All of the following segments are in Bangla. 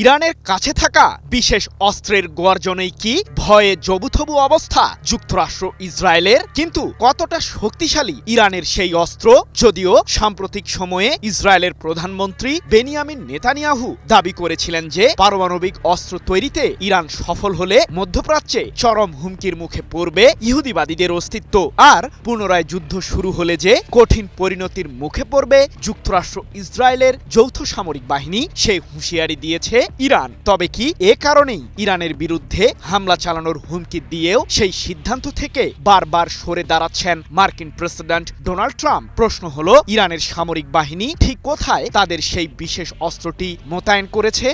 ইরানের কাছে থাকা বিশেষ অস্ত্রের গর্জনেই কি ভয়ে জবুথবু অবস্থা যুক্তরাষ্ট্র ইসরায়েলের? কিন্তু কতটা শক্তিশালী ইরানের সেই অস্ত্র? যদিও সাম্প্রতিক সময়ে ইসরায়েলের প্রধানমন্ত্রী বেনিয়ামিন নেতানিয়াহু দাবি করেছিলেন যে পারমাণবিক অস্ত্র তৈরিতে ইরান সফল হলে মধ্যপ্রাচ্যে চরম হুমকির মুখে পড়বে ইহুদিবাদীদের অস্তিত্ব, আর পুনরায় যুদ্ধ শুরু হলে যে কঠিন পরিণতির মুখে পড়বে যুক্তরাষ্ট্র ইসরায়েলের যৌথ সামরিক বাহিনী, সেই হুঁশিয়ারি দিয়েছে ইরান। তবে কি এ কারণেই ইরানের বিরুদ্ধে হামলা চালানোর হুমকি দিয়েও সেই সিদ্ধান্ত থেকে বারবার সরে দাঁড়াচ্ছেন মার্কিন প্রেসিডেন্ট ডোনাল্ড ট্রাম্প? প্রশ্ন হলো, ইরানের সামরিক বাহিনী ঠিক কোথায় তাদের সেই বিশেষ অস্ত্রটি মোতায়েন করেছে?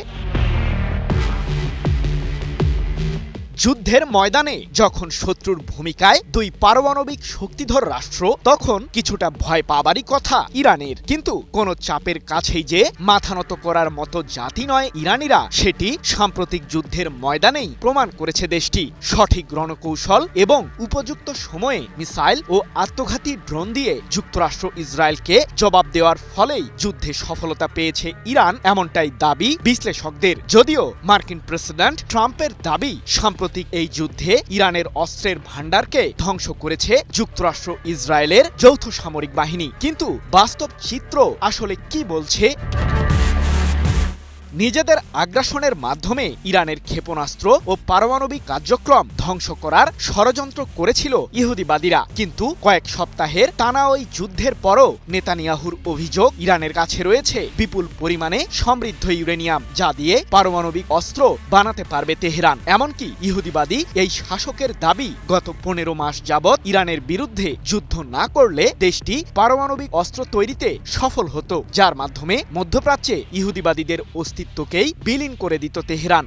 যুদ্ধের ময়দানে যখন শত্রুর ভূমিকায় দুই পারমাণবিক শক্তিধর রাষ্ট্র, তখন কিছুটা ভয় পাবারই কথা ইরানের। কিন্তু কোন চাপের কাছেই যে মাথানত করার মতো জাতি নয় ইরানিরা, সেটি সাম্প্রতিক যুদ্ধের ময়দানেই প্রমাণ করেছে দেশটি। সঠিক রণকৌশল এবং উপযুক্ত সময়ে মিসাইল ও আত্মঘাতী ড্রোন দিয়ে যুক্তরাষ্ট্র ইসরায়েলকে জবাব দেওয়ার ফলেই যুদ্ধে সফলতা পেয়েছে ইরান, এমনটাই দাবি বিশ্লেষকদের। যদিও মার্কিন প্রেসিডেন্ট ট্রাম্পের দাবি সাম্প্রতিক এই যুদ্ধে ইরানের অস্ত্রের ভান্ডারকে ধ্বংস করেছে যুক্তরাষ্ট্র ইসরায়েলের যৌথ সামরিক বাহিনী, কিন্তু বাস্তব চিত্র আসলে কি বলছে? নিজেদের আগ্রাসনের মাধ্যমে ইরানের ক্ষেপণাস্ত্র ও পারমাণবিক কার্যক্রম ধ্বংস করার ষড়যন্ত্র করেছিল ইহুদিবাদীরা। কিন্তু কয়েক সপ্তাহের টানা ওই যুদ্ধের পরও নেতানিয়াহুর অভিযোগ, ইরানের কাছে রয়েছে বিপুল পরিমাণে সমৃদ্ধ ইউরেনিয়াম, যা দিয়ে পারমাণবিক অস্ত্র বানাতে পারবে তেহরান। এমনকি ইহুদিবাদী এই শাসকের দাবি, গত 15 মাস যাবৎ ইরানের বিরুদ্ধে যুদ্ধ না করলে দেশটি পারমাণবিক অস্ত্র তৈরিতে সফল হতো, যার মাধ্যমে মধ্যপ্রাচ্যে ইহুদিবাদীদের অস্তিত্বকেই বিলীন করে দিত তেহরান।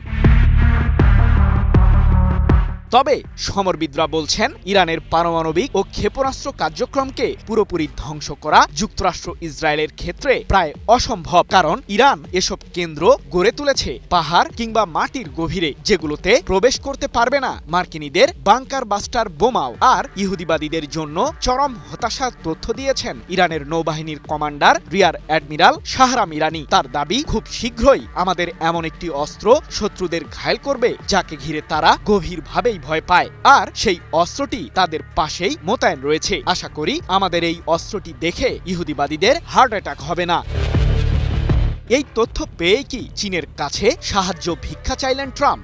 তবে সমরবিদরা বলছেন, ইরানের পারমাণবিক ও ক্ষেপণাস্ত্র কার্যক্রমকে পুরোপুরি ধ্বংস করা যুক্তরাষ্ট্র ইসরায়েলের ক্ষেত্রে প্রায় অসম্ভব, কারণ ইরান এসব কেন্দ্র গড়ে তুলেছে পাহাড় কিংবা মাটির গভীরে, যেগুলোতে প্রবেশ করতে পারবে না মার্কিনীদের বাংকার বাস্টার বোমাও। আর ইহুদিবাদীদের জন্য চরম হতাশার তথ্য দিয়েছেন ইরানের নৌবাহিনীর কমান্ডার রিয়ার অ্যাডমিরাল শাহরাম ইরানি। তার দাবি, খুব শীঘ্রই আমাদের এমন একটি অস্ত্র শত্রুদের ঘায়েল করবে যাকে ঘিরে তারা গভীরভাবে ভয় পায়, আর সেই অস্ত্রটি তাদের পাশেই মোতায়েন রয়েছে। আশা করি আমাদের এই অস্ত্রটি দেখে ইহুদিবাদীদের হার্ট অ্যাটাক হবে না। এই তথ্য পেয়ে কি চীনের কাছে সাহায্য ভিক্ষা চাইলেন ট্রাম্প?